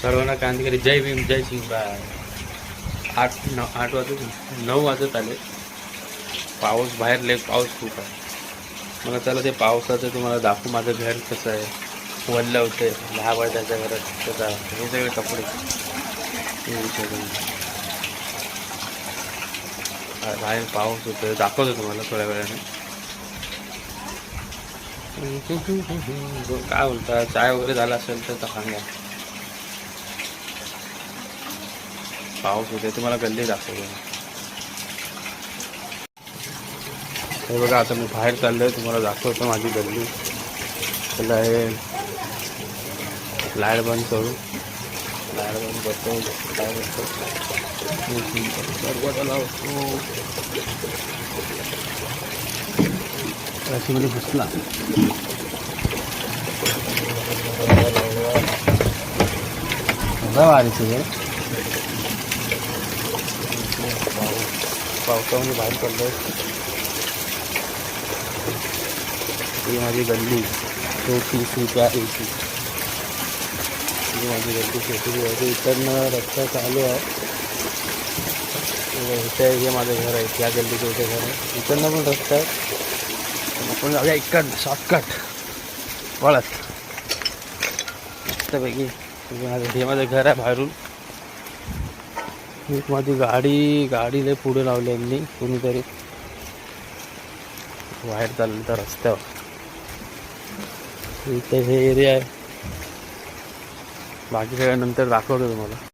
सर्वांना क्रांतिकारी जय भीम जय शिवराय. 8 वाजत 9 वाजत आले. पाऊस बाहेर लय पाऊस खूप आहे. मला चला ते पावसाचं तुम्हाला दाखवू. माझं घर कसं आहे, वल्लं होतं आहे. 10 वाजताच्या घरात त्याचा हे सगळे कपडे बाहेर पाऊस होतोय. दाखवतो तुम्हाला थोड्या वेळाने. काय बोलता, चाय वगैरे झाला असेल तर सांगा. पाऊस होते तुम्हाला गल्ली दाखवतो. हे बघा, आता मी बाहेर चाललोय, तुम्हाला दाखवतो माझी गल्ली. त्याला हे लाईट बंद करू. लाईट बंद करतो. दरवाजा लावतो. मध्ये घुसला. पावसामध्ये बाहेर पडलोय. ही माझी गल्ली छोटी सुद्धा एसी. ही माझी गल्ली छोटी आहे. इकडनं रस्ता चालू आहे. इथे हे माझं घर आहे. त्या गल्लीचं इथे घर आहे. इकडनं पण रस्ता आहे. आपण जाऊया इकडनं शॉर्टकट वळत मस्तपैकी. हे माझं घर आहे. बाहेरून एक माझी गाडी लय पुढे लावली यांनी. कोणीतरी बाहेर चाललं तर रस्त्यावर. इथे हे एरिया आहे. बाकी सगळ्या नंतर दाखवतो तुम्हाला.